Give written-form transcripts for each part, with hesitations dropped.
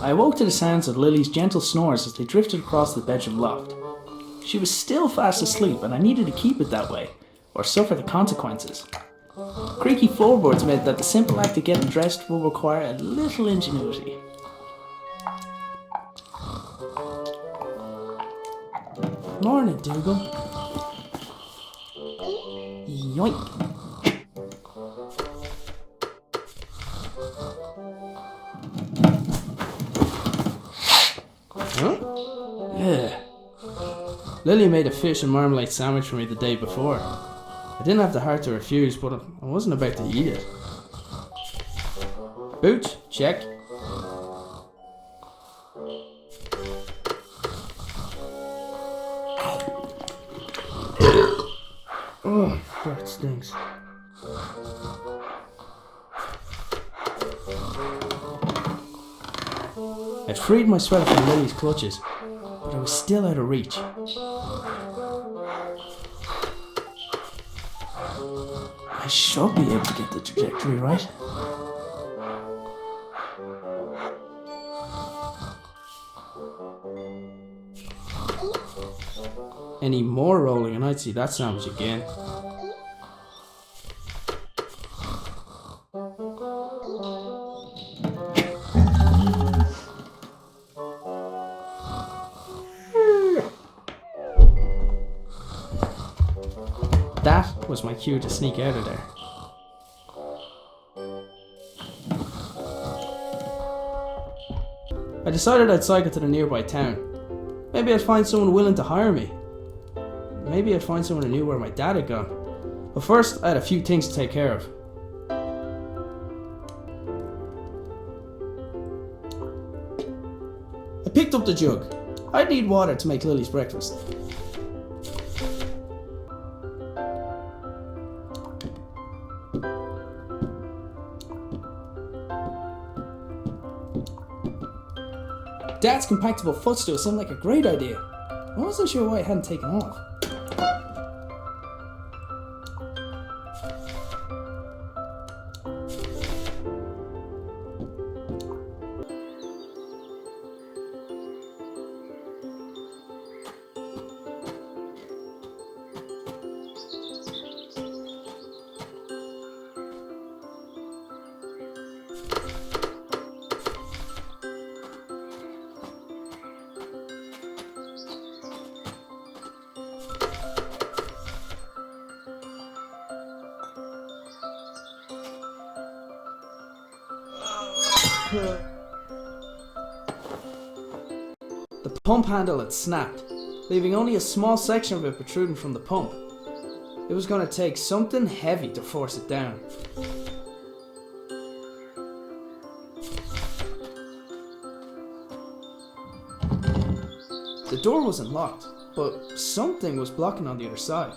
I awoke to the sounds of Lily's gentle snores as they drifted across the bedroom loft. She was still fast asleep and I needed to keep it that way, or suffer the consequences. Creaky floorboards meant that the simple act of getting dressed will require a little ingenuity. Morning, Dougal. Yoink. Huh? Yeah. Lily made a fish and marmalade sandwich for me the day before. I didn't have the heart to refuse, but I wasn't about to eat it. Boots, check. Oh, that stinks. I'd freed my sweater from Lily's clutches, but I was still out of reach. I should be able to get the trajectory right. Any more rolling and I'd see that sandwich again. That was my cue to sneak out of there. I decided I'd cycle to the nearby town. Maybe I'd find someone willing to hire me. Maybe I'd find someone who knew where my dad had gone. But first, I had a few things to take care of. I picked up the jug. I'd need water to make Lily's breakfast. Dad's compactable footstool seemed like a great idea. I wasn't sure why it hadn't taken off. The pump handle had snapped, leaving only a small section of it protruding from the pump. It was going to take something heavy to force it down. The door wasn't locked, but something was blocking on the other side.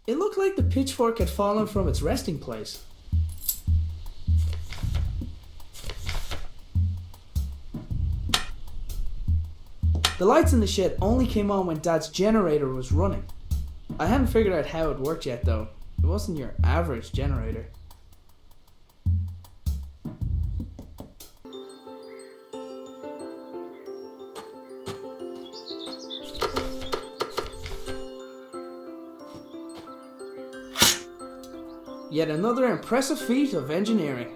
It looked like the pitchfork had fallen from its resting place. The lights in the shed only came on when Dad's generator was running. I hadn't figured out how it worked yet though. It wasn't your average generator. Yet another impressive feat of engineering.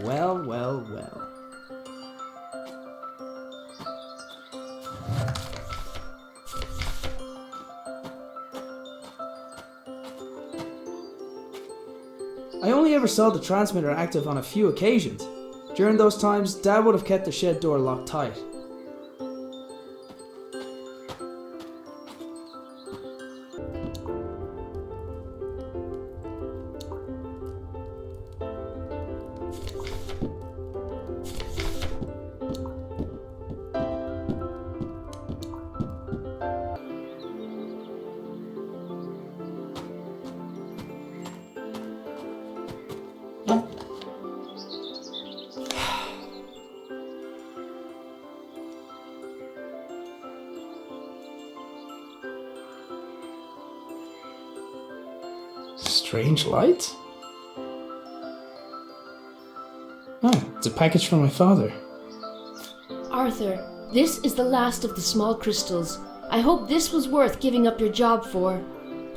Well, well, well. I only ever saw the transmitter active on a few occasions. During those times, Dad would have kept the shed door locked tight. Strange light? Oh, it's a package from my father. Arthur, this is the last of the small crystals. I hope this was worth giving up your job for.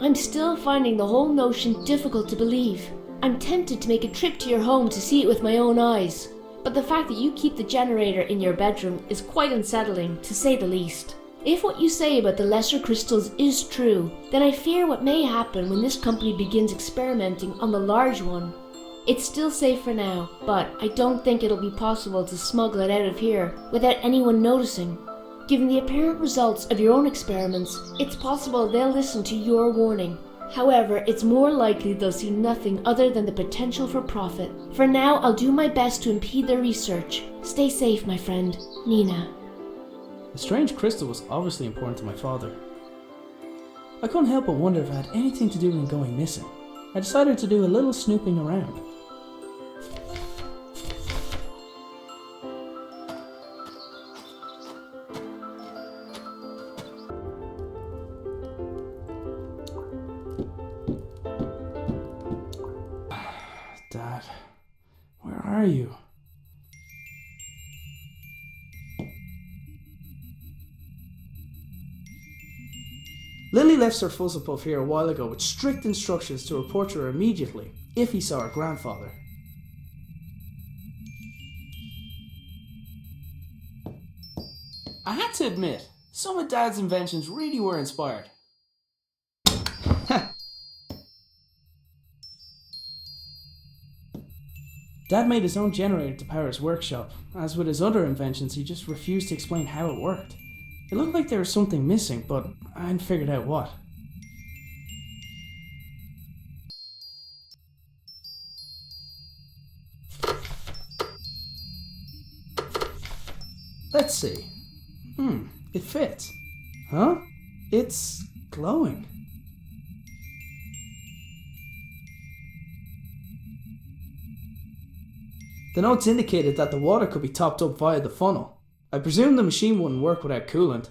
I'm still finding the whole notion difficult to believe. I'm tempted to make a trip to your home to see it with my own eyes. But the fact that you keep the generator in your bedroom is quite unsettling, to say the least. If what you say about the lesser crystals is true, then I fear what may happen when this company begins experimenting on the large one. It's still safe for now, but I don't think it'll be possible to smuggle it out of here without anyone noticing. Given the apparent results of your own experiments, it's possible they'll listen to your warning. However, it's more likely they'll see nothing other than the potential for profit. For now, I'll do my best to impede their research. Stay safe, my friend, Nina. The strange crystal was obviously important to my father. I couldn't help but wonder if it had anything to do with him going missing. I decided to do a little snooping around. Dad, where are you? Lily left Sir Fuzzlepuff here a while ago with strict instructions to report to her immediately if he saw her grandfather. I had to admit, some of Dad's inventions really were inspired. Dad made his own generator to power his workshop. As with his other inventions, he just refused to explain how it worked. It looked like there was something missing, but I hadn't figured out what. Let's see. It fits. Huh? It's glowing. The notes indicated that the water could be topped up via the funnel. I presume the machine wouldn't work without coolant.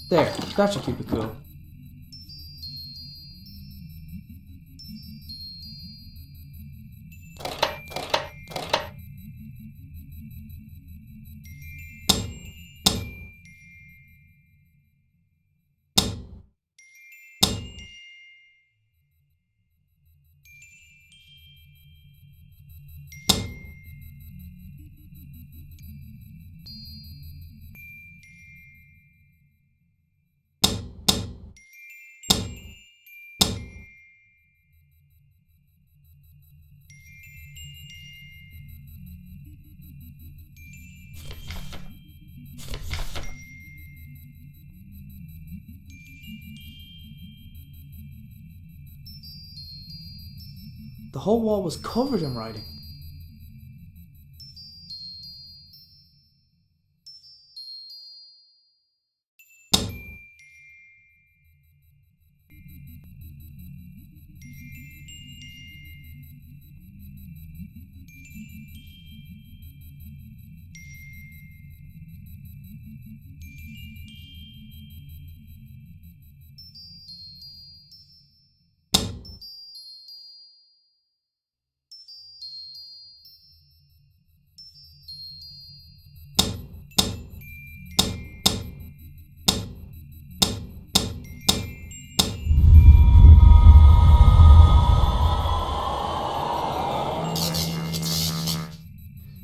There, that should keep it cool. The whole wall was covered in writing.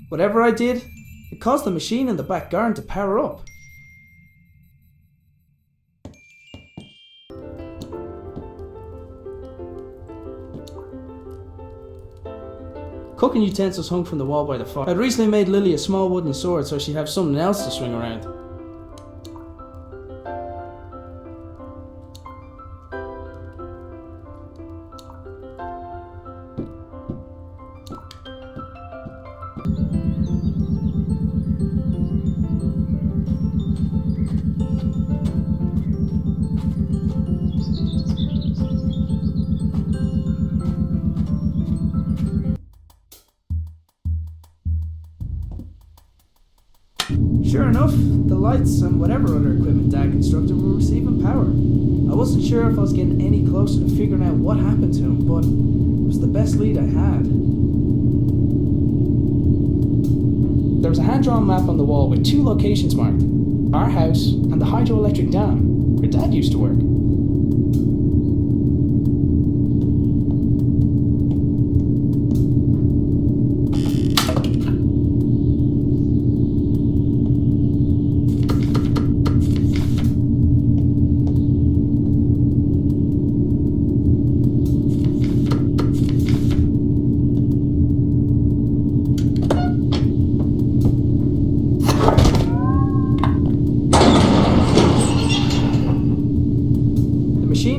Whatever I did, it caused the machine in the back garden to power up. Cooking utensils hung from the wall by the fire. I'd recently made Lily a small wooden sword so she'd have something else to swing around. Sure enough, the lights and whatever other equipment Dad constructed were receiving power. I wasn't sure if I was getting any closer to figuring out what happened to him, but it was the best lead I had. There was a hand-drawn map on the wall with 2 locations marked. Our house and the hydroelectric dam, where Dad used to work.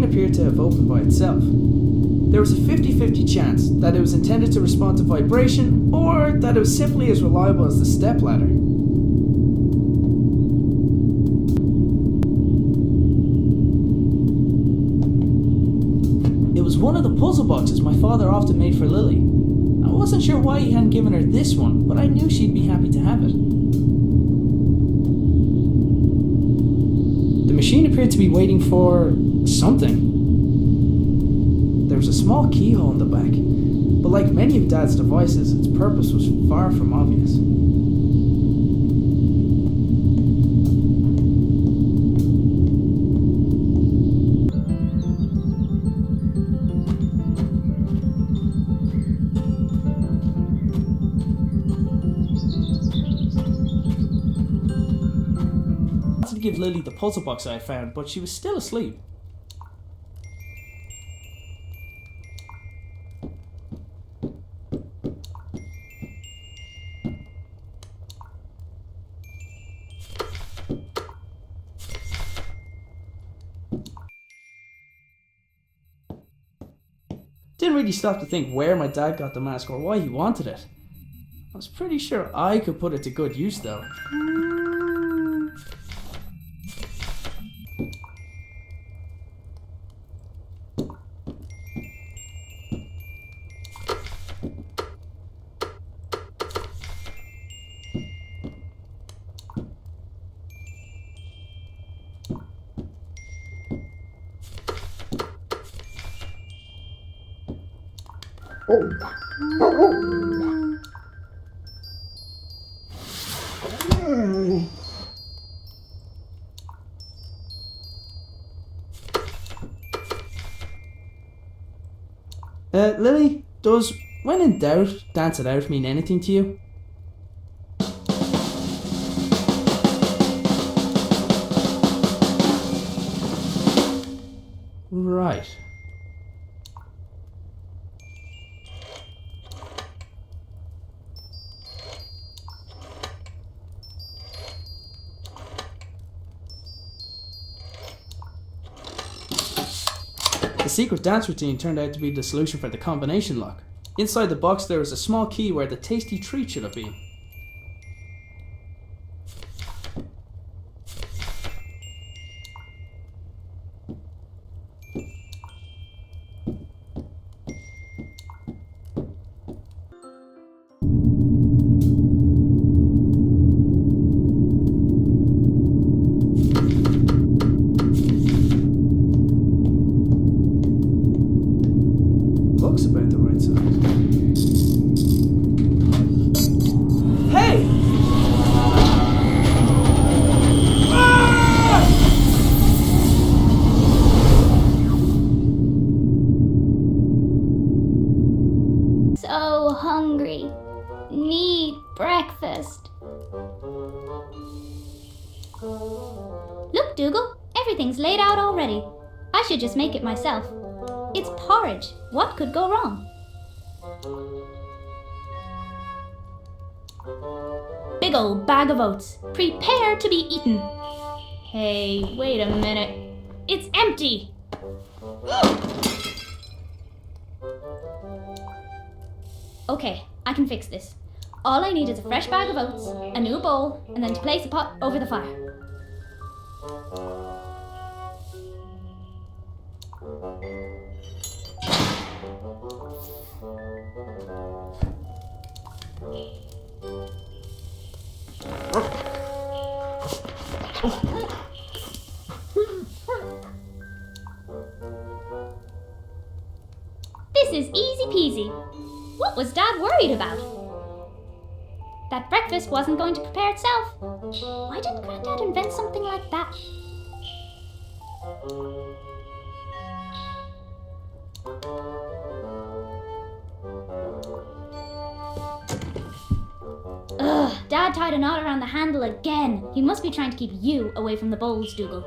Appeared to have opened by itself. There was a 50-50 chance that it was intended to respond to vibration, or that it was simply as reliable as the stepladder. It was one of the puzzle boxes my father often made for Lily. I wasn't sure why he hadn't given her this one, but I knew she'd be happy to have it. The machine appeared to be waiting for something. There was a small keyhole in the back, but like many of Dad's devices, its purpose was far from obvious. I wanted to give Lily the puzzle box I had found, but she was still asleep. Didn't really stop to think where my dad got the mask or why he wanted it. I was pretty sure I could put it to good use though. Lily, does when in doubt, dance it out mean anything to you? Right. The secret dance routine turned out to be the solution for the combination lock. Inside the box there was a small key where the tasty treat should have been. Looks about the right size. Hey! Ah! So hungry. Need breakfast. Look, Dougal, everything's laid out already. I should just make it myself. It's porridge. What could go wrong? Big old bag of oats. Prepare to be eaten. Hey, wait a minute. It's empty! Okay, I can fix this. All I need is a fresh bag of oats, a new bowl, and then to place a pot over the fire. This is easy peasy. What was Dad worried about? That breakfast wasn't going to prepare itself. Why didn't Granddad invent something like that? Ugh, Dad tied a knot around the handle again. He must be trying to keep you away from the bowls, Dougal.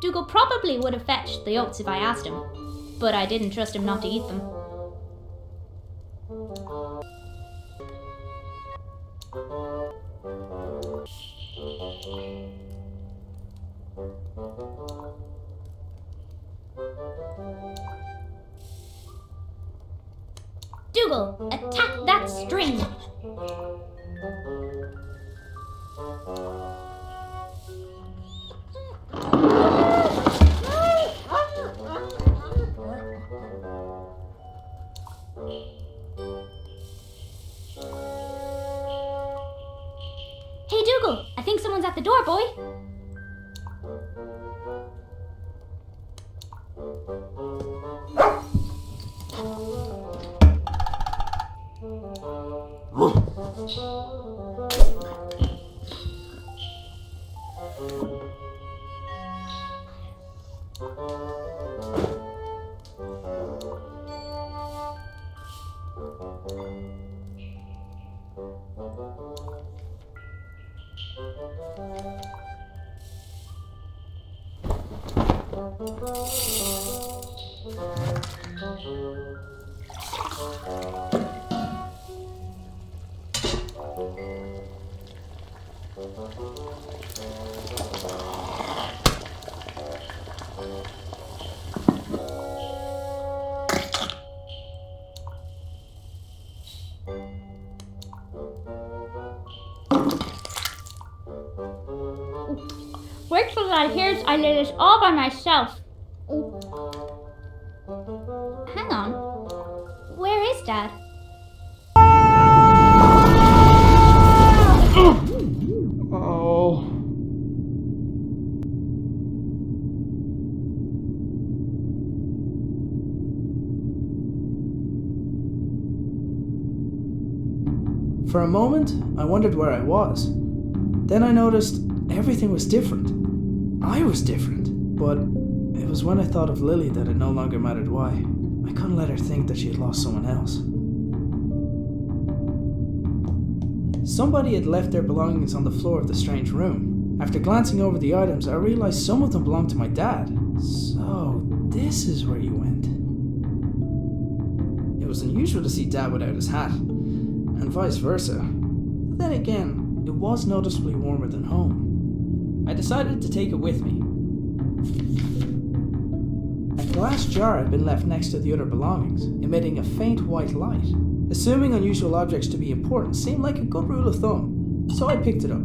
Dougal probably would have fetched the oats if I asked him, but I didn't trust him not to eat them. Dougal, attack that string! Hey Dougal, I think someone's at the door, boy. Wait till Dad hears I did this all by myself. Hang on. Where is Dad? Oh. For a moment, I wondered where I was. Then I noticed everything was different. I was different. But it was when I thought of Lily that it no longer mattered why. I couldn't let her think that she had lost someone else. Somebody had left their belongings on the floor of the strange room. After glancing over the items, I realized some of them belonged to my dad. So, this is where you went. It was unusual to see Dad without his hat, and vice versa. But then again, it was noticeably warmer than home. I decided to take it with me. A glass jar had been left next to the other belongings, emitting a faint white light. Assuming unusual objects to be important seemed like a good rule of thumb, so I picked it up.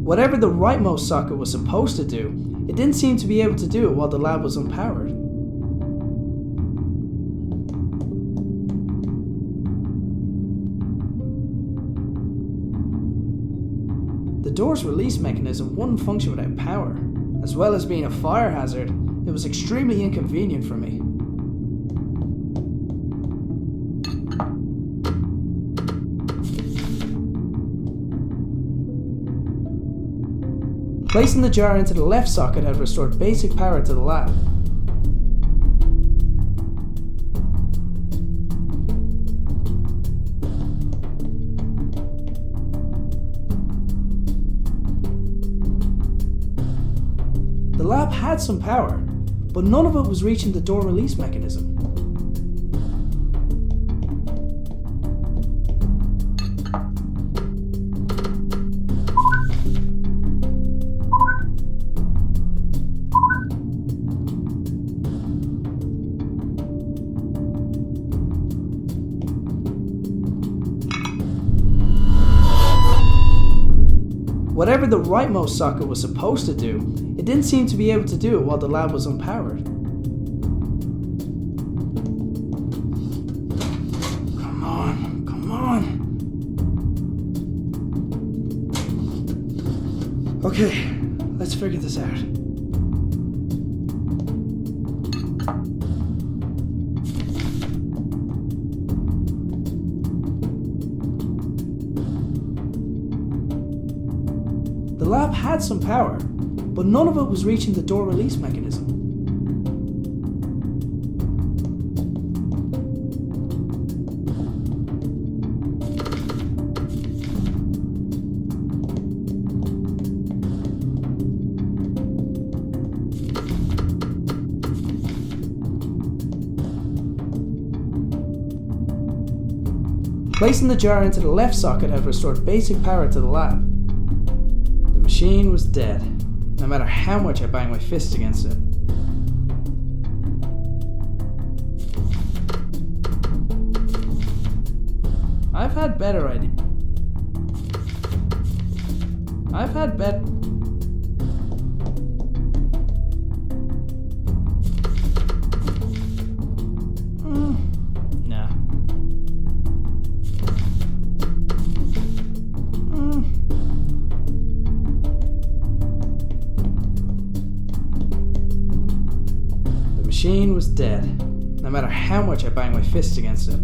Whatever the rightmost socket was supposed to do, it didn't seem to be able to do it while the lab was unpowered. The door's release mechanism wouldn't function without power. As well as being a fire hazard, it was extremely inconvenient for me. Placing the jar into the left socket had restored basic power to the lab. had some power, but none of it was reaching the door release mechanism. Whatever the rightmost socket was supposed to do, it didn't seem to be able to do it while the lab was unpowered. Come on, come on. Okay, let's figure this out. The lab had some power, but none of it was reaching the door release mechanism. Placing the jar into the left socket had restored basic power to the lab. The machine was dead, no matter how much I banged my fists against it. I've had better ideas. I've had better. Nah. The machine was dead, no matter how much I banged my fists against it.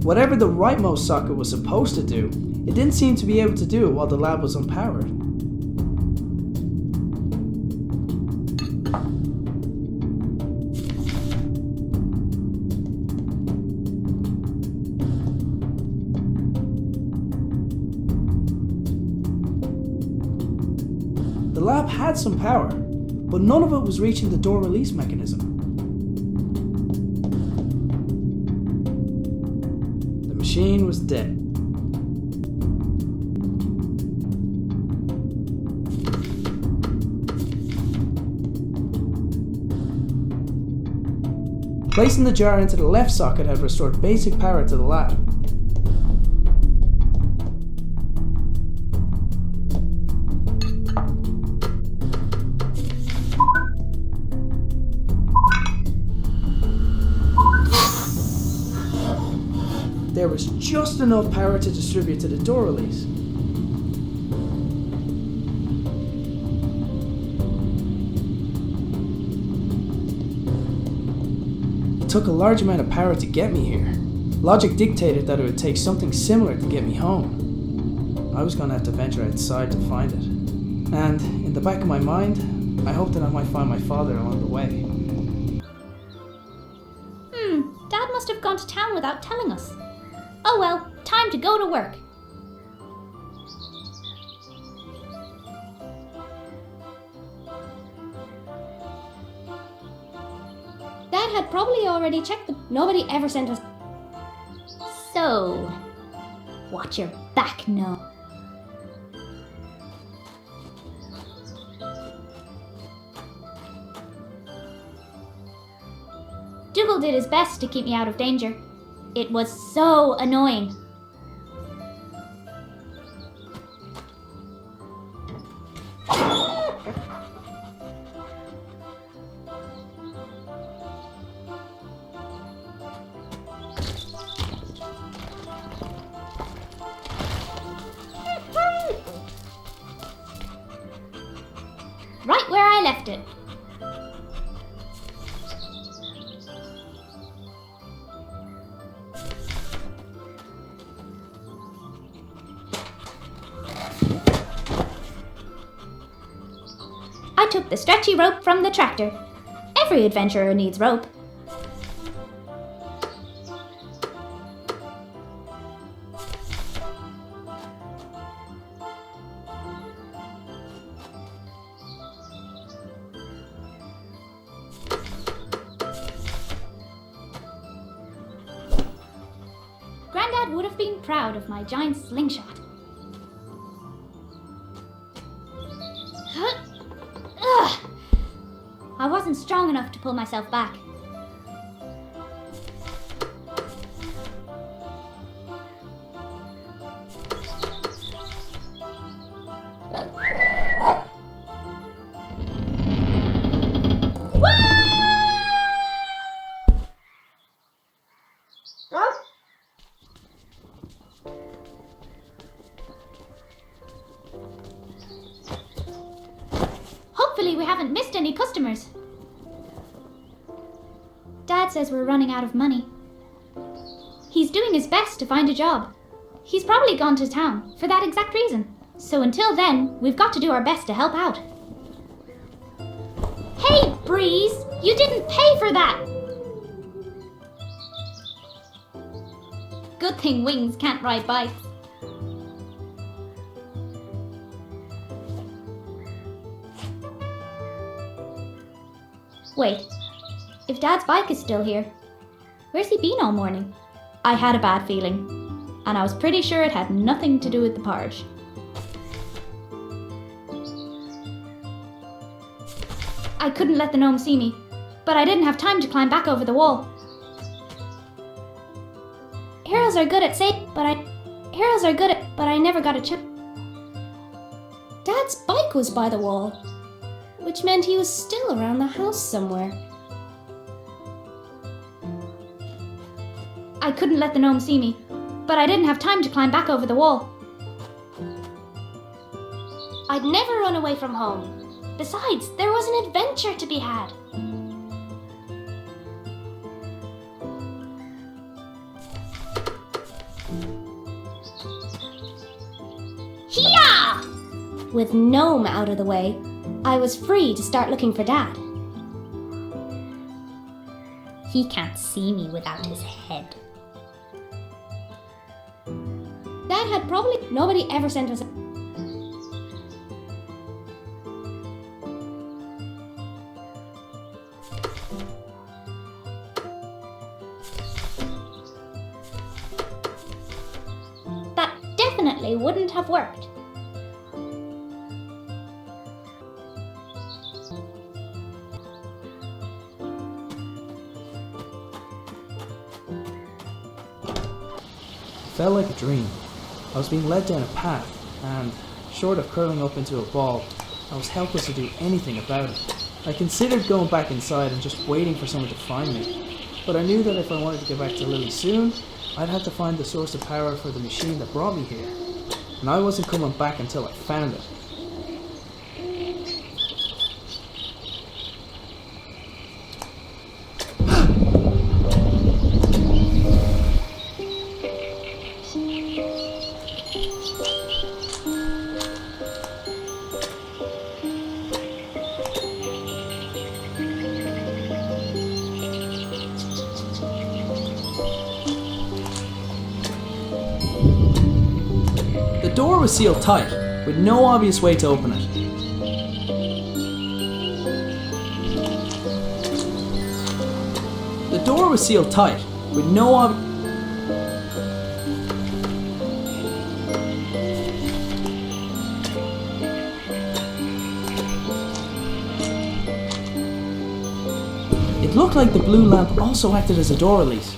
Whatever the rightmost socket was supposed to do, it didn't seem to be able to do it while the lab was unpowered. The lab had some power, but none of it was reaching the door release mechanism. The machine was dead. Placing the jar into the left socket had restored basic power to the lab. There was just enough power to distribute to the door release. It took a large amount of power to get me here. Logic dictated that it would take something similar to get me home. I was going to have to venture outside to find it. And in the back of my mind, I hoped that I might find my father along the way. Dad must have gone to town without telling us. Oh well, time to go to work. Dad had probably already checked the... Nobody ever sent us... So... watch your back, no. Dougal did his best to keep me out of danger. It was so annoying. right where I left it. I took the stretchy rope from the tractor. Every adventurer needs rope. Grandad would have been proud of my giant slingshot. Ugh. I wasn't strong enough to pull myself back. Hopefully we haven't missed any customers. Dad says we're running out of money. He's doing his best to find a job. He's probably gone to town for that exact reason. So until then, we've got to do our best to help out. Hey, Breeze! You didn't pay for that! Good thing Wings can't ride bikes. Wait, if Dad's bike is still here, where's he been all morning? I had a bad feeling, and I was pretty sure it had nothing to do with the porridge. I couldn't let the gnome see me, but I didn't have time to climb back over the wall. Heroes are good at but I never got a chance. Dad's bike was by the wall, which meant he was still around the house somewhere. I couldn't let the gnome see me, but I didn't have time to climb back over the wall. I'd never run away from home. Besides, there was an adventure to be had. Hiya! With Gnome out of the way, I was free to start looking for Dad. He can't see me without his head. Dad had nobody ever sent us That definitely wouldn't have worked. It felt like a dream. I was being led down a path, and, short of curling up into a ball, I was helpless to do anything about it. I considered going back inside and just waiting for someone to find me, but I knew that if I wanted to get back to Lily soon, I'd have to find the source of power for the machine that brought me here, and I wasn't coming back until I found it. The door was sealed tight, with no obvious way to open it. The door was sealed tight, with no It looked like the blue lamp also acted as a door release.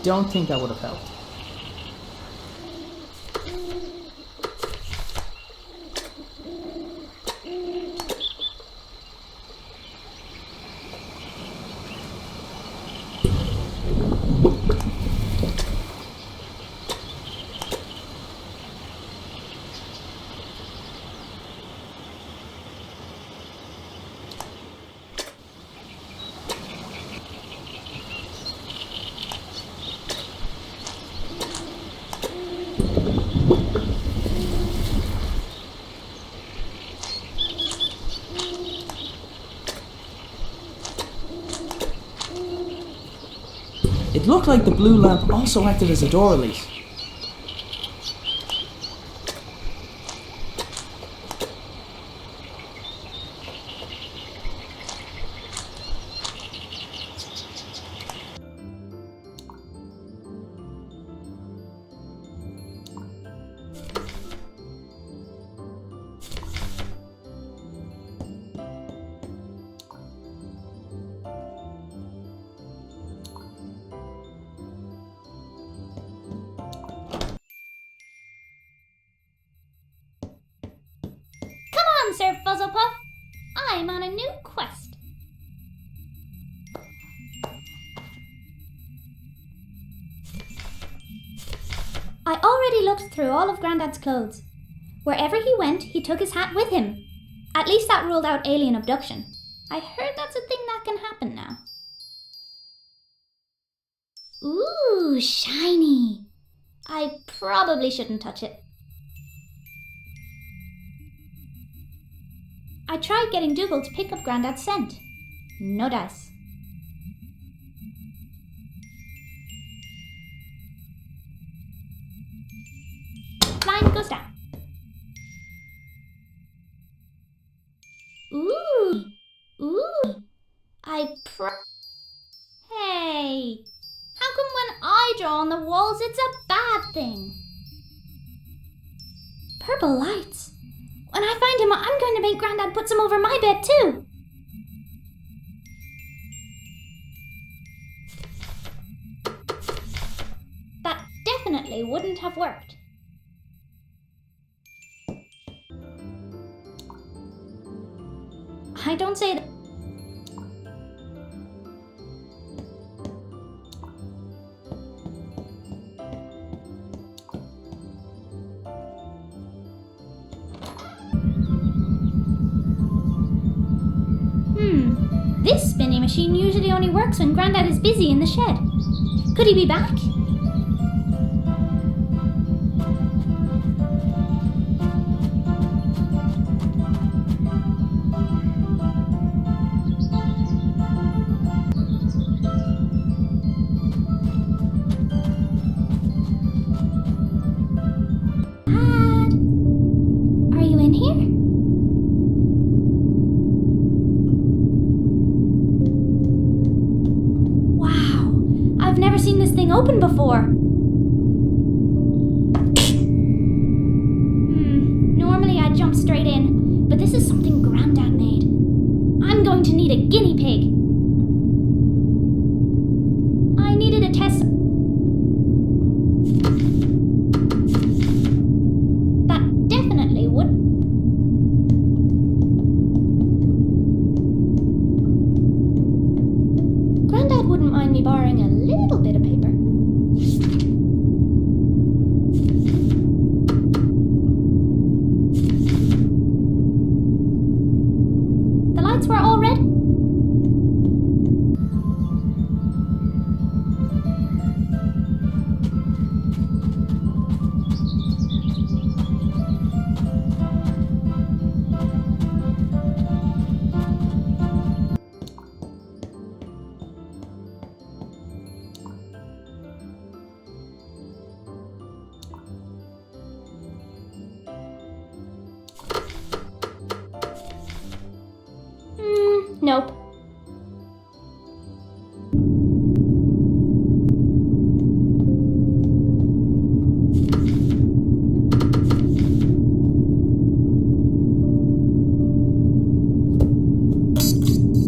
don't think that would have helped. It looked like the blue lamp also acted as a door release. Sir Fuzzlepuff. I'm on a new quest. I already looked through all of Grandad's clothes. Wherever he went, he took his hat with him. At least that ruled out alien abduction. I heard that's a thing that can happen now. Ooh, shiny. I probably shouldn't touch it. I tried getting Dougal to pick up Grandad's scent. No dice. Blind goes down. Ooh. Hey. How come when I draw on the walls it's a bad thing? Purple lights. When I find him, I'm going to make Grandad put some over my bed too. That definitely wouldn't have worked. I don't say that. This spinning machine usually only works when Grandad is busy in the shed. Could he be back? Dad, are you in here? I've never seen this thing open before. Normally I'd jump straight in, but this is something Grandad made. I'm going to need a guinea pig. I needed a test. That definitely would. Grandad wouldn't mind me borrowing a little bit of paper. The lights were all red. Nope.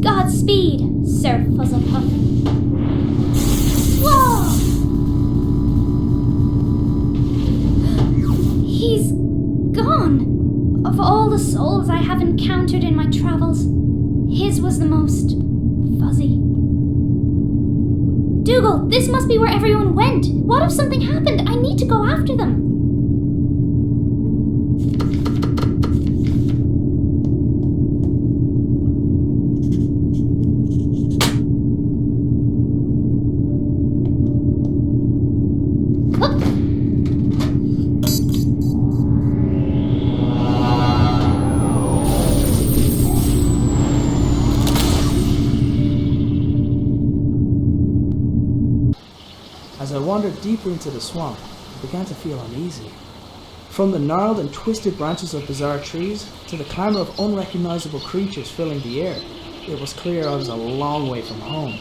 Godspeed, Sir Fuzzlepuff. Whoa! Of all the souls I have encountered in my travels, his was the most fuzzy. Dougal, this must be where everyone went. What if something happened? I need to go after them. As I wandered deeper into the swamp, I began to feel uneasy. From the gnarled and twisted branches of bizarre trees to the clamour of unrecognisable creatures filling the air, it was clear I was a long way from home.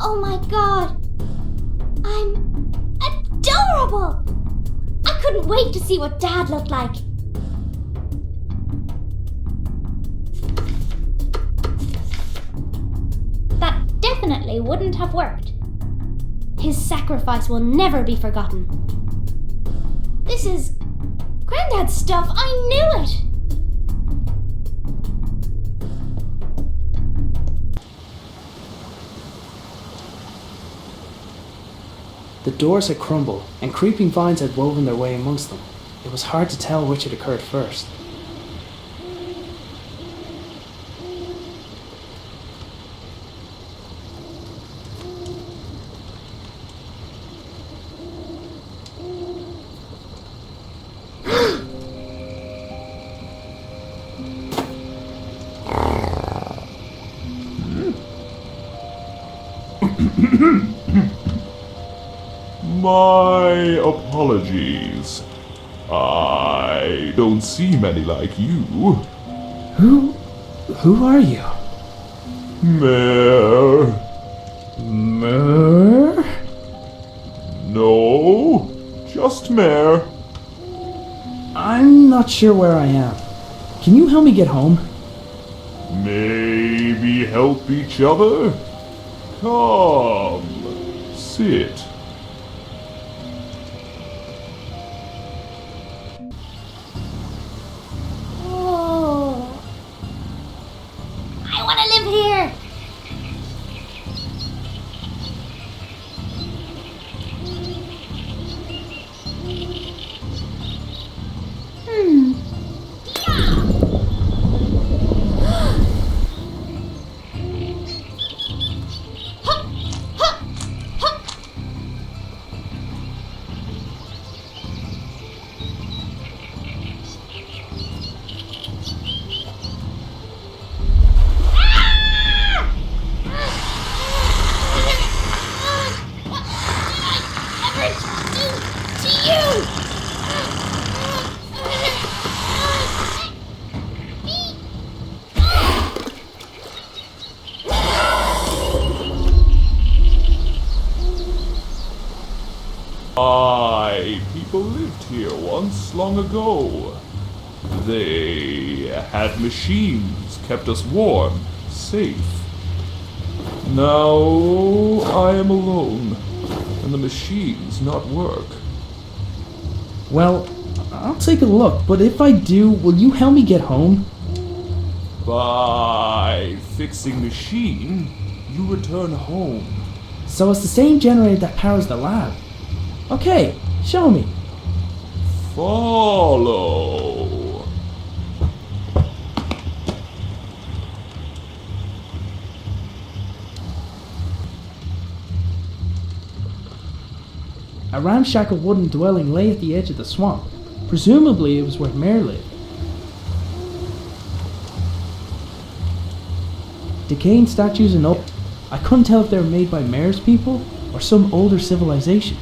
Oh my god! I'm adorable! I couldn't wait to see what Dad looked like. That definitely wouldn't have worked. His sacrifice will never be forgotten. This is Granddad's stuff. I knew it! The doors had crumbled, and creeping vines had woven their way amongst them. It was hard to tell which had occurred first. My apologies. I don't see many like you. Who are you? Mare. Mer? No, just Mare. I'm not sure where I am. Can you help me get home? Maybe help each other? Come, sit. Oh, I want to live here. people lived here once long ago. They had machines, kept us warm, safe. Now I am alone, and the machines not work. Well, I'll take a look, but if I do, will you help me get home? By fixing machine, you return home. So it's the same generator that powers the lab. Okay, show me. Follow. A ramshackle wooden dwelling lay at the edge of the swamp. Presumably it was where Mare lived. Decaying statues and old. I couldn't tell if they were made by Mare's people or some older civilization.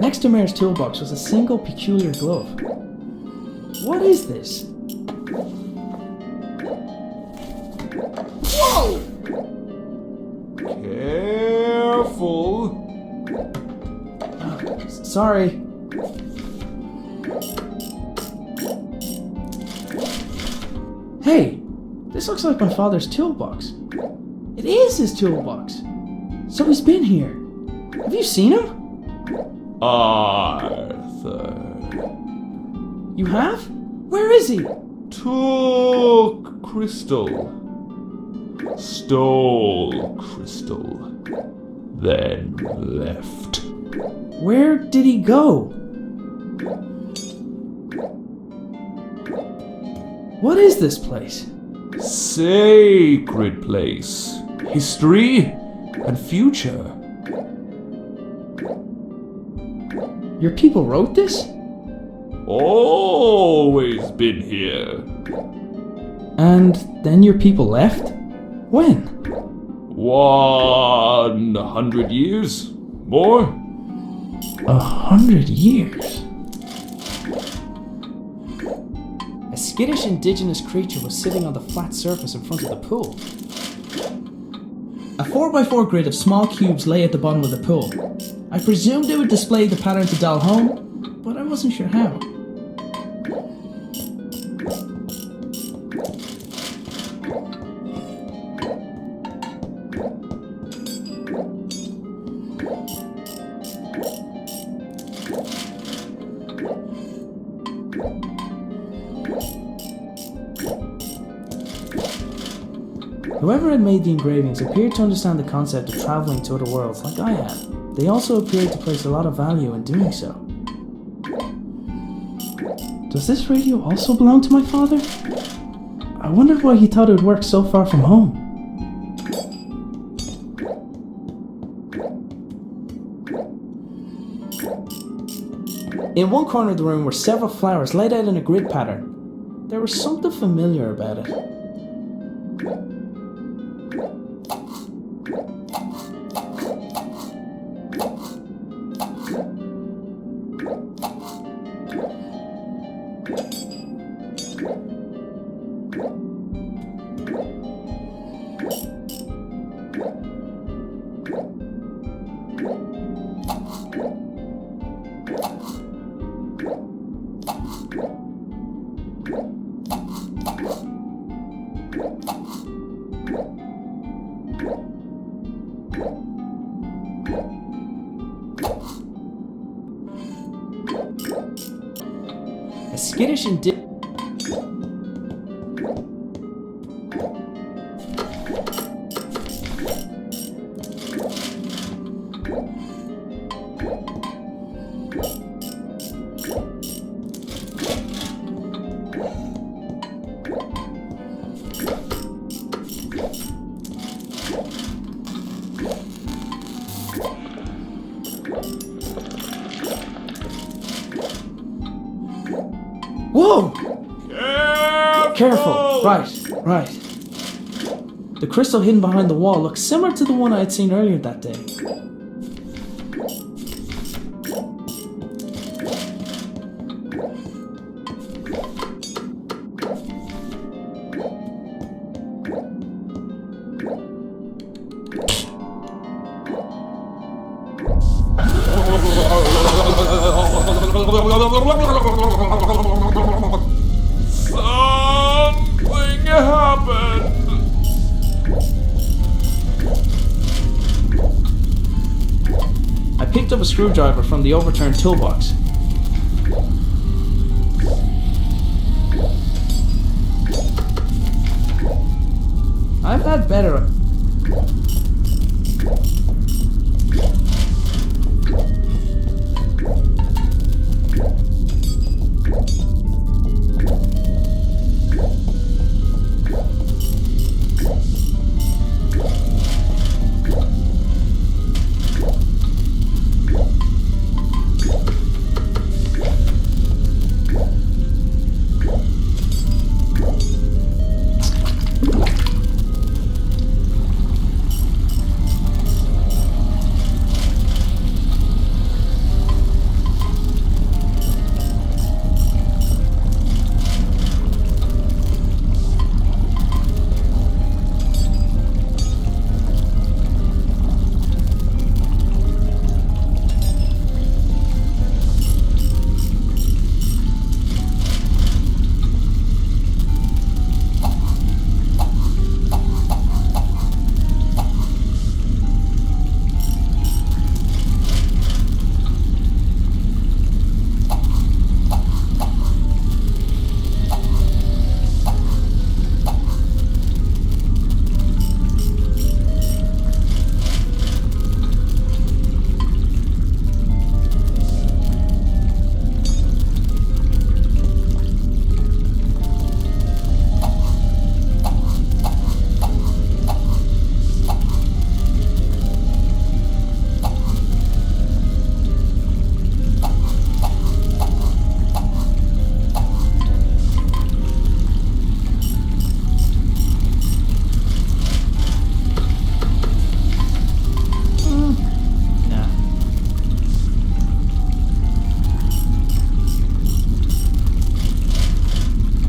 Next to Mare's toolbox was a single peculiar glove. What is this? Whoa! Careful. Sorry. Hey, this looks like my father's toolbox. It is his toolbox. So he's been here. Have you seen him? Arthur You have? Where is he? took crystal, stole crystal, then left. Where did he go? What is this place? Sacred place, history and future. Your people wrote this? Always been here. And then your people left? When? 100 years? More? 100 years. A skittish indigenous creature was sitting on the flat surface in front of the pool. A 4x4 grid of small cubes lay at the bottom of the pool. I presumed it would display the pattern to dial home, but I wasn't sure how. Whoever had made the engravings appeared to understand the concept of traveling to other worlds like I had. They also appeared to place a lot of value in doing so. Does this radio also belong to my father? I wondered why he thought it would work so far from home. In one corner of the room were several flowers laid out in a grid pattern. There was something familiar about it. A skittish Whoa! Careful! Careful! Right. The crystal hidden behind the wall looks similar to the one I had seen earlier that day. Something happened. I picked up a screwdriver from the overturned toolbox. I've had better.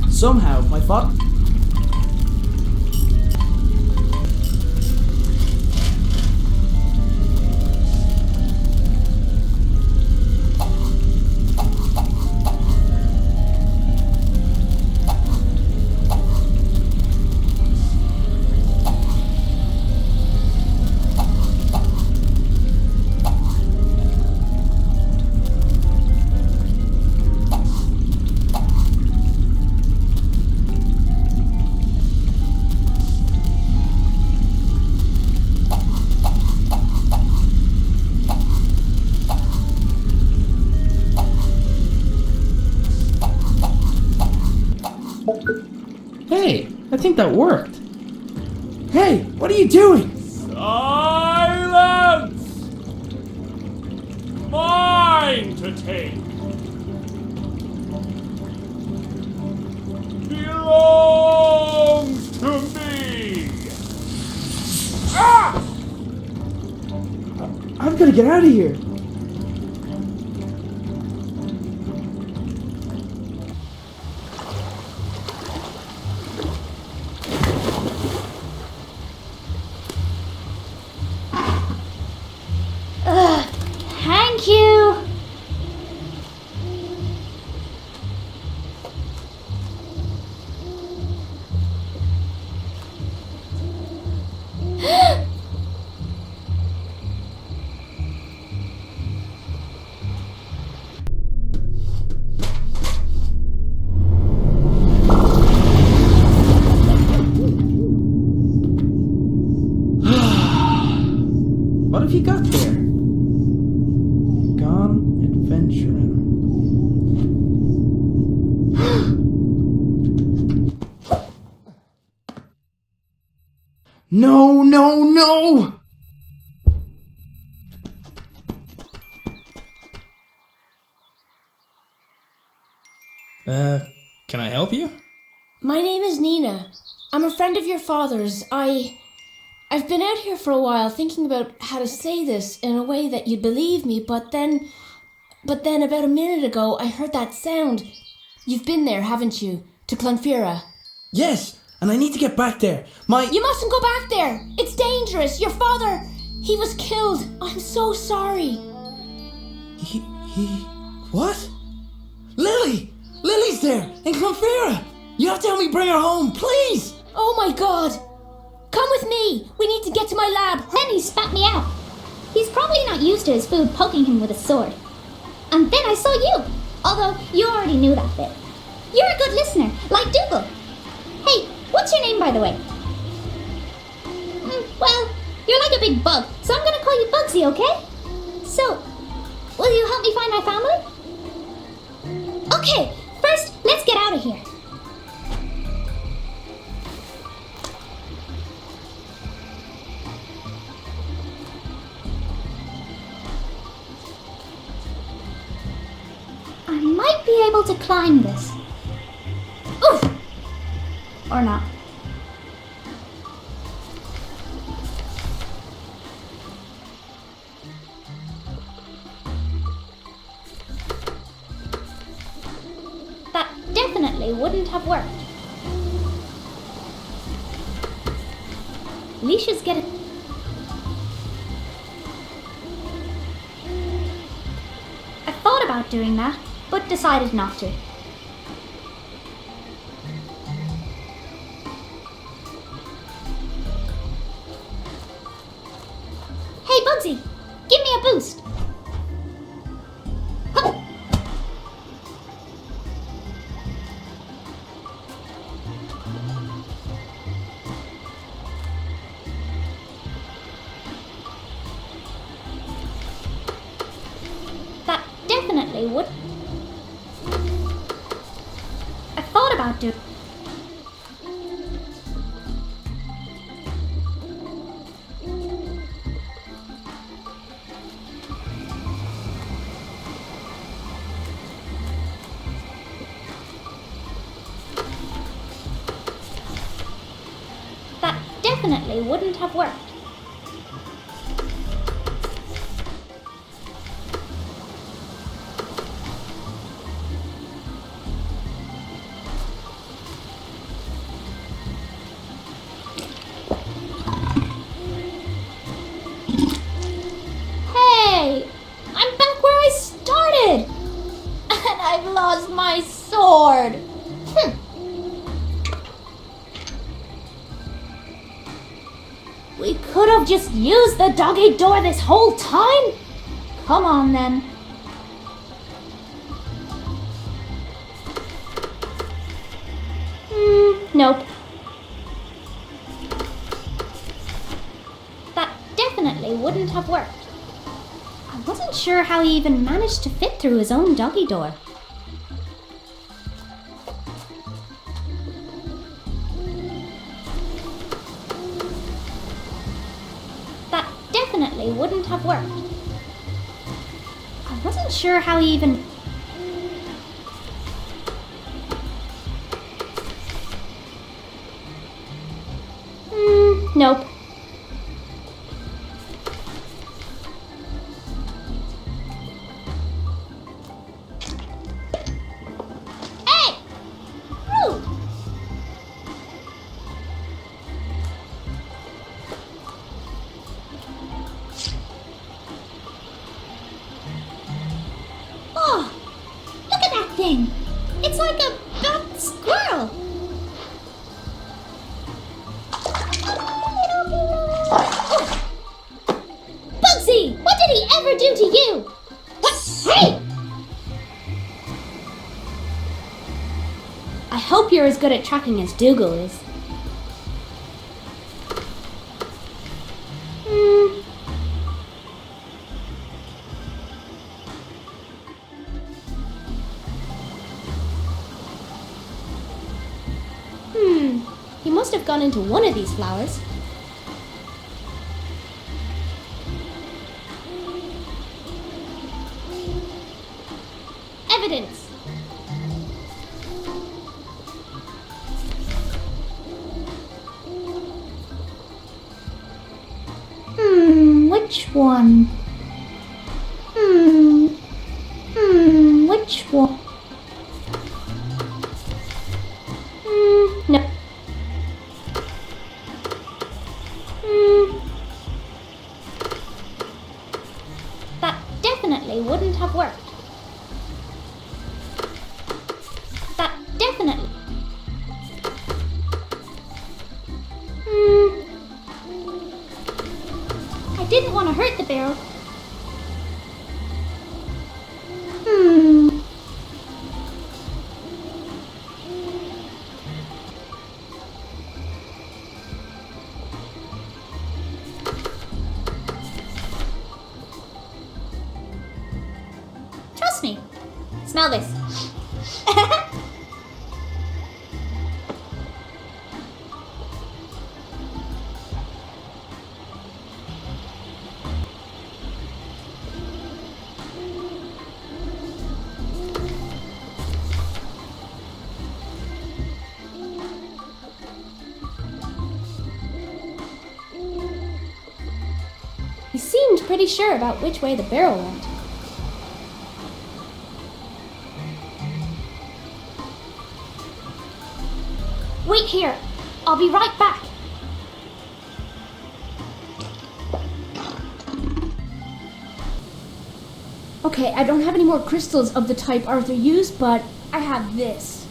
Somehow, my thought... Hey, I think that worked. Hey, what are you doing? Silence! Mine to take. Belongs to me. Ah! I'm gonna get out of here. Thank you. What have you got there? Gone adventuring. No, no, no! Can I help you? My name is Nina. I'm a friend of your father's. I've been out here for a while thinking about how to say this in a way that you'd believe me, but then about a minute ago I heard that sound. You've been there, haven't you? To Clonfera. Yes, and I need to get back there. You mustn't go back there! It's dangerous! Your father, he was killed! I'm so sorry! He... What? Lily! Lily's there, in Clonfera! You have to help me bring her home, please! Oh my god! Come with me! We need to get to my lab! Then he spat me out. He's probably not used to his food poking him with a sword. And then I saw you, although you already knew that bit. You're a good listener, like Dougal. Hey, what's your name, by the way? Well, you're like a big bug, so I'm gonna call you Bugsy, okay? So, will you help me find my family? Okay, first, let's get out of here. I might be able to climb this. Oof! Or not. That definitely wouldn't have worked. Leashes get it. I thought about doing that, but decided not to. Hey Bugsy, give me a boost. Hup. That definitely would. I thought about doing. That definitely wouldn't have worked. Hey! I'm back where I started! And I've lost my sword! We could have just used the doggy door this whole time? Come on then. Nope. That definitely wouldn't have worked. I wasn't sure how he even managed to fit through his own doggy door. That definitely wouldn't have worked. I wasn't sure how he even... Nope. Hey! Rude! Oh, look at that thing! It's like a fat squirrel! Bugsy! What did he ever do to you? Hey! I hope you're as good at tracking as Dougal is. He must have gone into one of these flowers. Evidence. Which one? Which one? No. That definitely wouldn't have worked. That definitely. I didn't want to hurt the barrel. Trust me. Smell this. He seemed pretty sure about which way the barrel went. Wait here. I'll be right back. Okay, I don't have any more crystals of the type Arthur used, but I have this.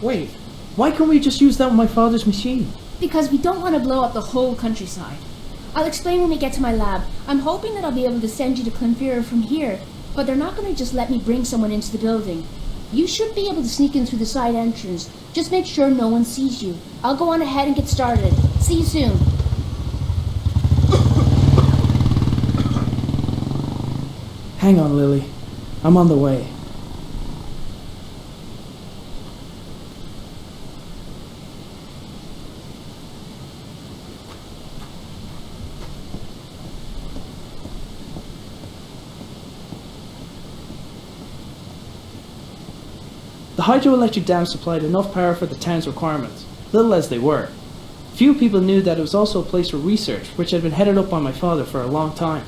Wait, why can't we just use that on my father's machine? Because we don't want to blow up the whole countryside. I'll explain when we get to my lab. I'm hoping that I'll be able to send you to Clonfera from here, but they're not going to just let me bring someone into the building. You should be able to sneak in through the side entrance. Just make sure no one sees you. I'll go on ahead and get started. See you soon. Hang on, Lily. I'm on the way. The hydroelectric dam supplied enough power for the town's requirements, little as they were. Few people knew that it was also a place for research, which had been headed up by my father for a long time.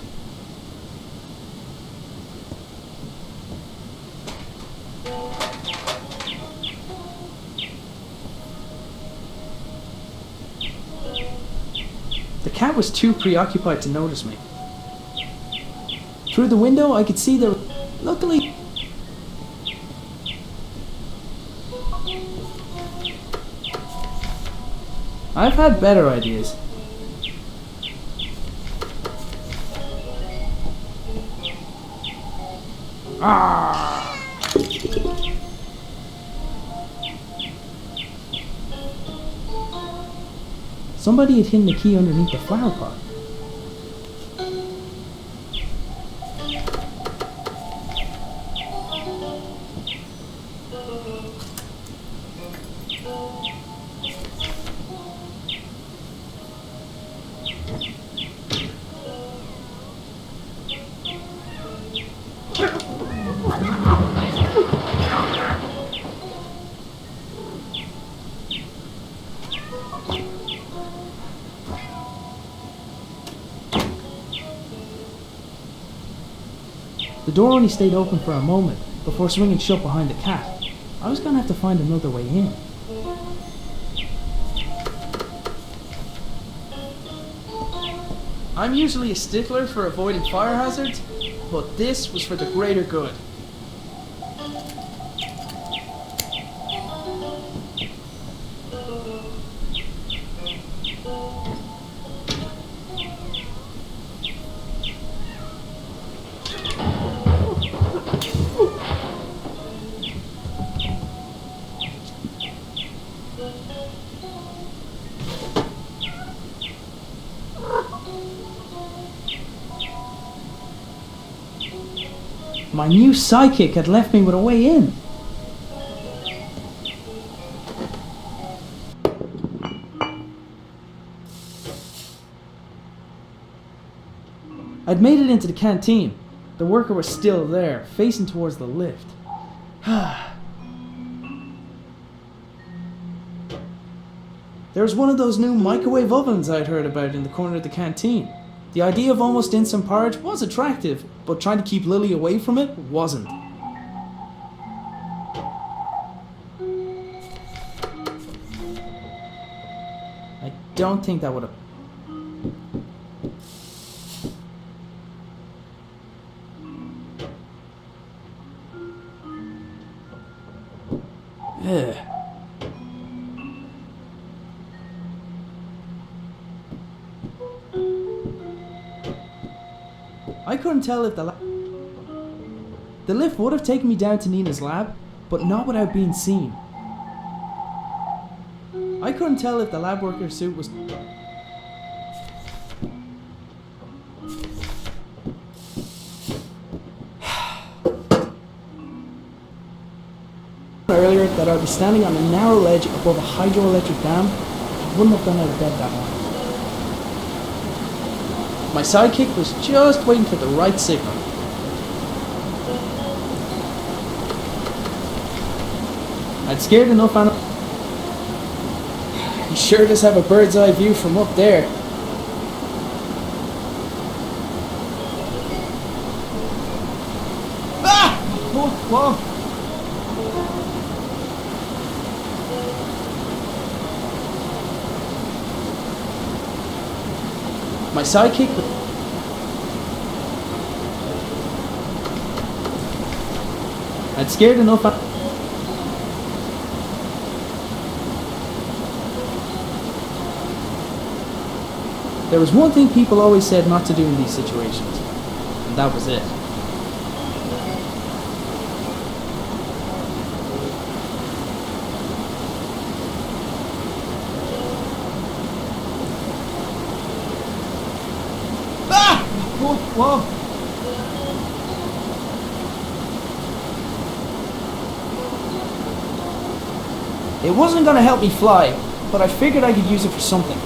The cat was too preoccupied to notice me. Through the window, I could see there. Luckily, I've had better ideas. Ah! Somebody had hidden the key underneath the flower pot. The door only stayed open for a moment before swinging shut behind the cat. I was gonna have to find another way in. I'm usually a stickler for avoiding fire hazards, but this was for the greater good. My new sidekick had left me with a way in. I'd made it into the canteen. The worker was still there, facing towards the lift. There was one of those new microwave ovens I'd heard about in the corner of the canteen. The idea of almost instant porridge was attractive, but trying to keep Lily away from it wasn't. I don't think that would have... Ugh. I couldn't tell if the lift would have taken me down to Nina's lab, but not without being seen. I couldn't tell if the lab worker suit was... Earlier that I'd be standing on a narrow ledge above a hydroelectric dam, I wouldn't have gone out of bed that morning. My sidekick was just waiting for the right signal. I'd scared enough animals. He sure does have a bird's eye view from up there. Ah! Whoa. My sidekick... I'd scared enough... There was one thing people always said not to do in these situations, and that was it. Whoa. It wasn't gonna help me fly, but I figured I could use it for something.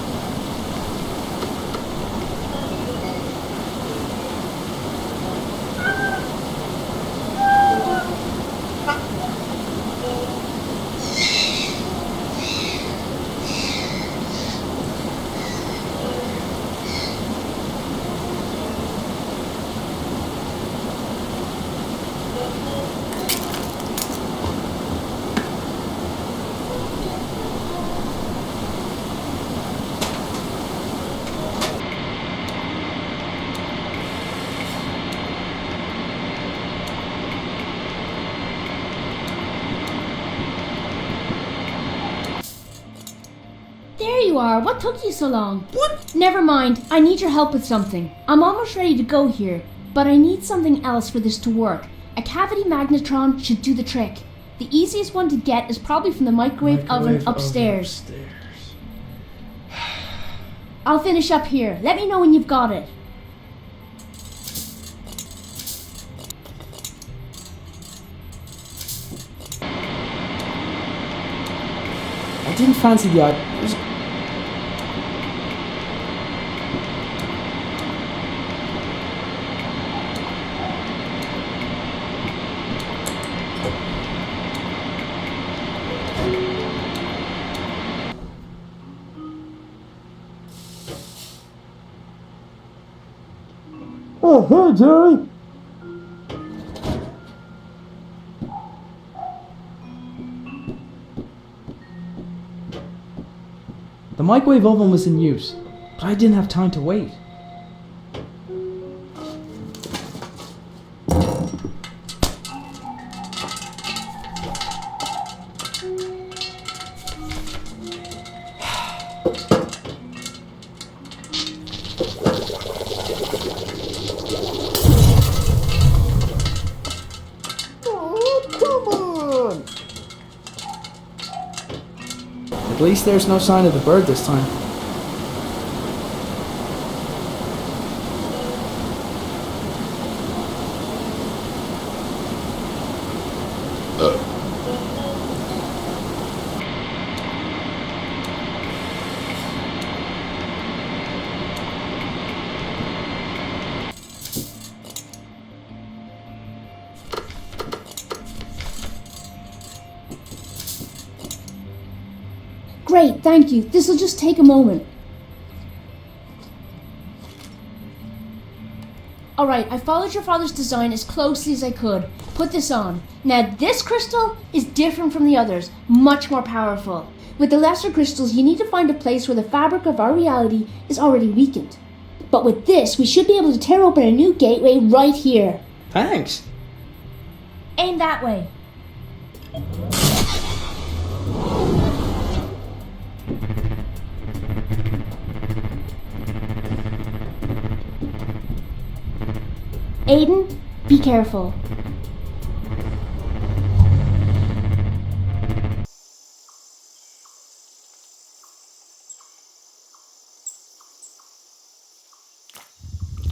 There you are. What took you so long? What? Never mind. I need your help with something. I'm almost ready to go here, but I need something else for this to work. A cavity magnetron should do the trick. The easiest one to get is probably from the microwave oven upstairs. I'll finish up here. Let me know when you've got it. I didn't fancy the idea. Oh, hey, Jerry! The microwave oven was in use, but I didn't have time to wait. At least there's no sign of the bird this time. Great, thank you. This'll just take a moment. Alright, I followed your father's design as closely as I could. Put this on. Now, this crystal is different from the others, much more powerful. With the lesser crystals, you need to find a place where the fabric of our reality is already weakened. But with this, we should be able to tear open a new gateway right here. Thanks. Aim that way. Aiden, be careful.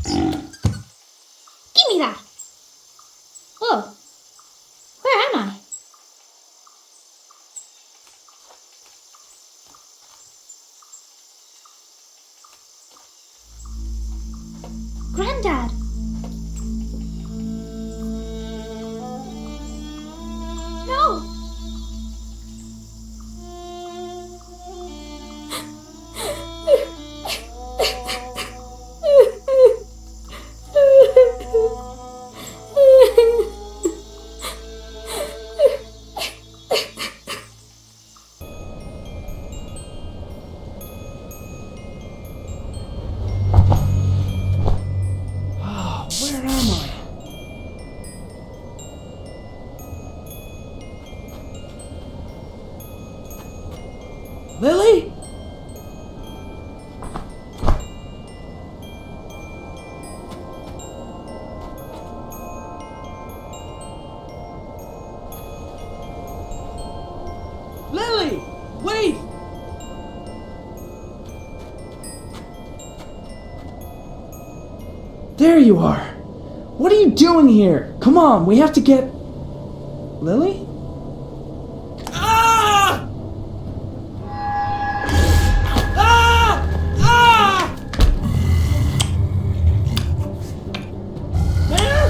Give me that. Oh, where am I? Granddad. No. Where am I? Lily? Lily! Wait! There you are! What are you doing here? Come on, we have to get... Lily? Ah! Ah! Ah! There?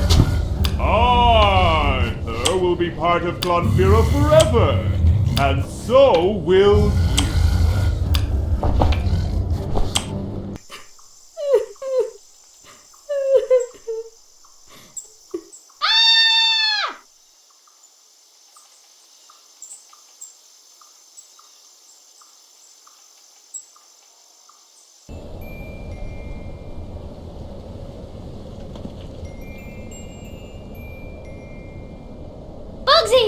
Arthur will be part of Clonfera forever, and so will you. Bugsy!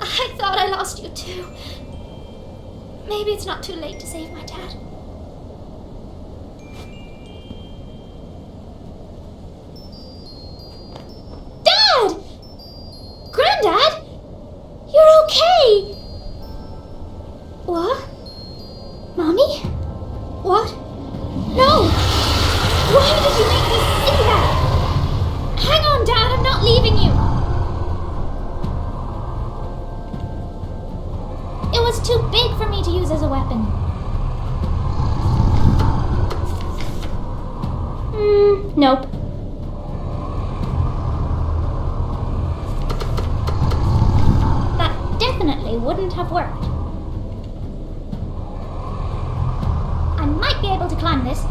I thought I lost you too. Maybe it's not too late to save my dad. Dad! Granddad? You're okay! What? Mommy? What? No! Why did you make me see that? Hang on, Dad, I'm not leaving you! It was too big for me to use as a weapon. Nope. That definitely wouldn't have worked. I might be able to climb this.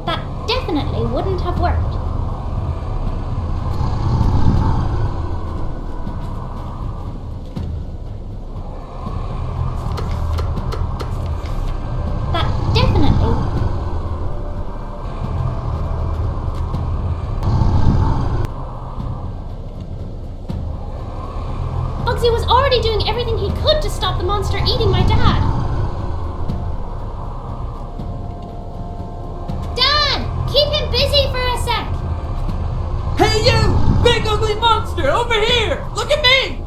That definitely wouldn't have worked. That definitely... Bugsy was already doing everything he could to stop the monster eating my dad. Dad! Keep him busy for a sec! Hey you! Big ugly monster! Over here! Look at me!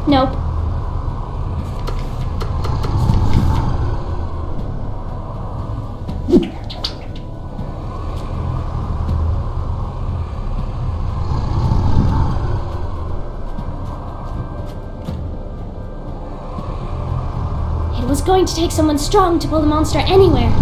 Nope. It was going to take someone strong to pull the monster anywhere.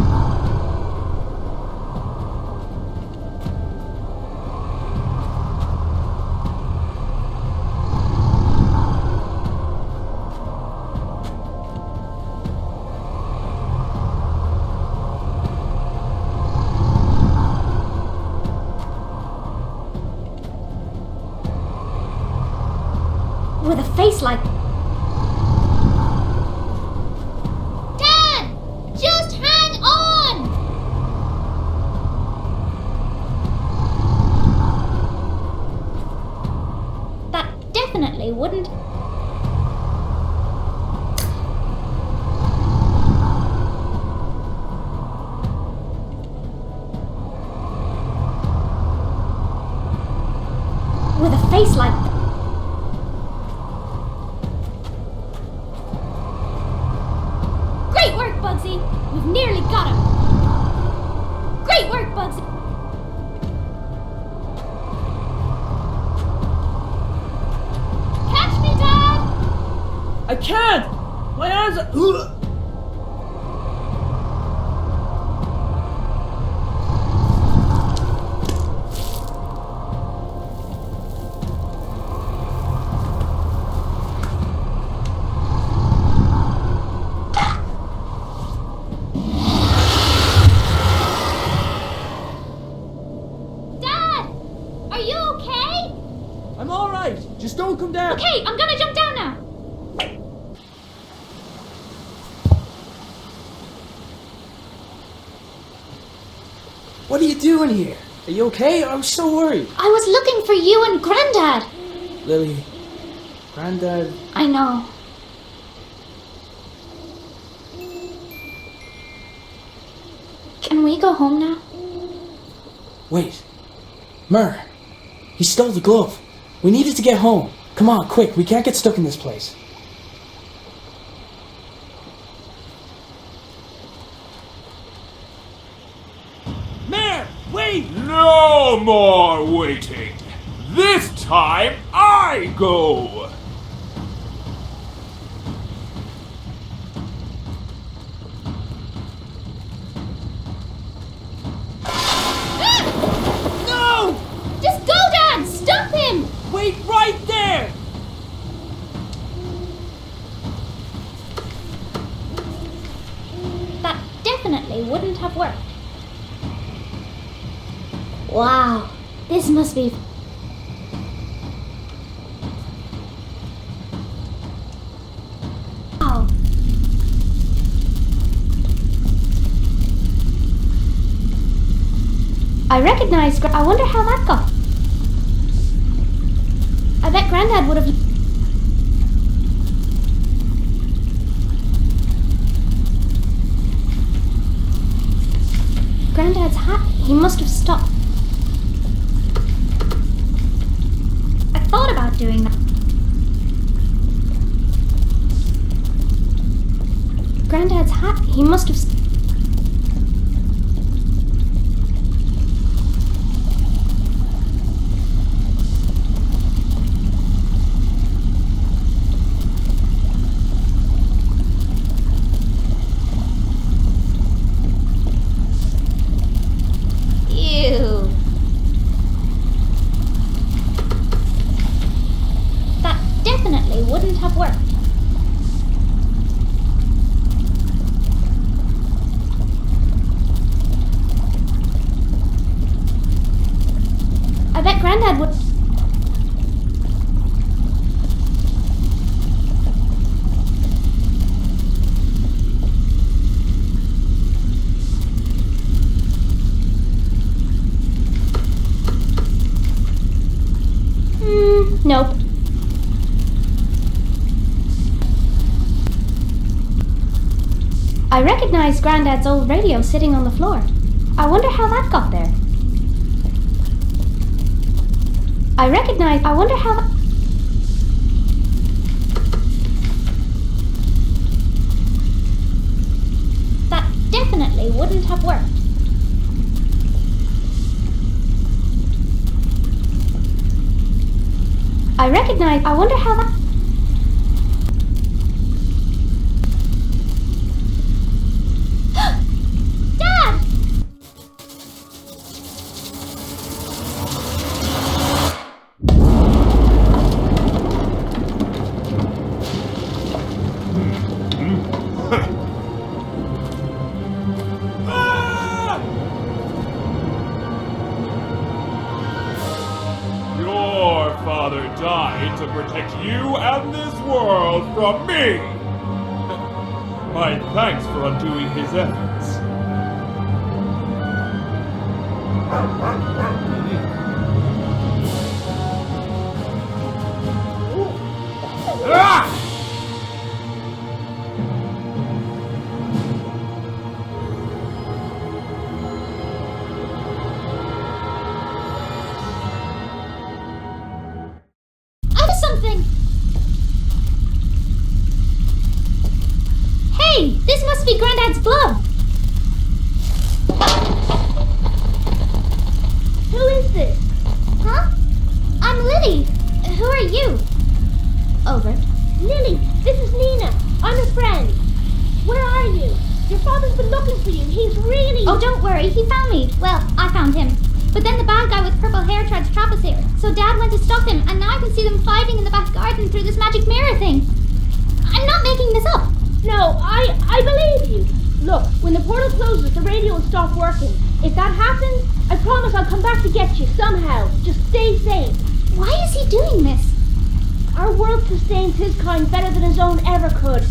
With a face like... Dad! Just hang on! That definitely wouldn't... With a face like... Great work, Bugsy! We've nearly got him! Great work, Bugsy! Catch me, Dad! I can't! My hands are... Dad! Are you okay? I'm alright. Just don't come down. Okay, I'm gonna jump down now. What are you doing here? Are you okay? I was so worried. I was looking for you and Grandad. Lily, Grandad... I know. Can we go home now? Wait. Myrrh. He stole the glove. We needed to get home. Come on, quick. We can't get stuck in this place. Mare, wait! No more waiting. This time I go. No! Just go, Dad! Stop him! Wait right there! That definitely wouldn't have worked. Wow, this must be... Wow. I recognize... I wonder how that got... I bet Grandad would have... Grandad's hat... He must have stopped. I thought about doing that. Grandad's hat... He must have... Ew. That definitely wouldn't have worked. I bet Grandad would... Nope. I recognize Grandad's old radio sitting on the floor. I wonder how that got there. I wonder how that... That definitely wouldn't have worked. I wonder how that... Your father died to protect you and this world from me! My thanks for undoing his efforts. Ah! I have something! Hey, this must be Granddad's blood! Who is this? Huh? I'm Lily. Who are you? Over. Lily, this is Nina. I'm a friend. Where are you? Your father's been looking for you. He's really... Oh, don't worry, he found me. Well, I found him. But then the bad guy with purple hair tried to trap us here. So Dad went to stop him, and now I can see them fighting in the back garden through this magic mirror thing. I'm not making this up. No, I believe you. Look, when the portal closes, the radio will stop working. If that happens, I promise I'll come back to get you somehow. Just stay safe. Why is he doing this? Our world sustains his kind better than his own ever could.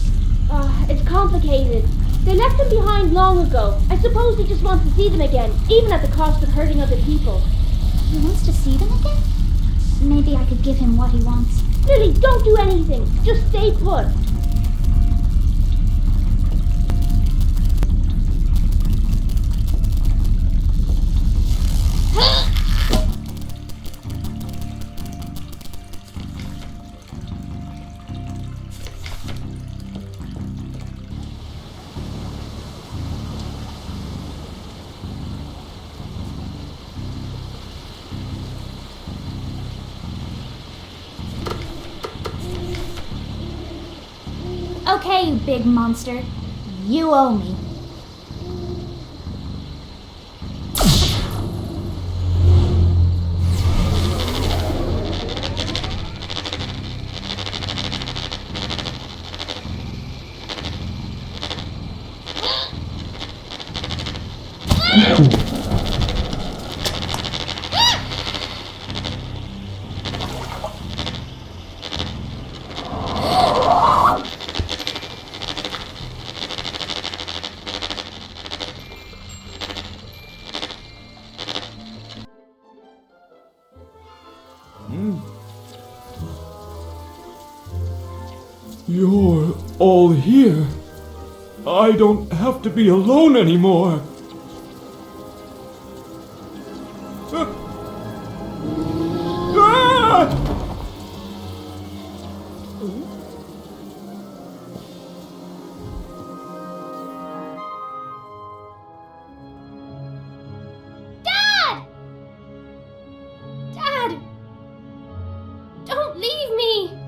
It's complicated. They left him behind long ago. I suppose he just wants to see them again, even at the cost of hurting other people. He wants to see them again? Maybe I could give him what he wants. Lily, don't do anything. Just stay put. Okay, you big monster. You owe me. You're all here. I don't have to be alone anymore. Ah! Dad! Dad! Don't leave me!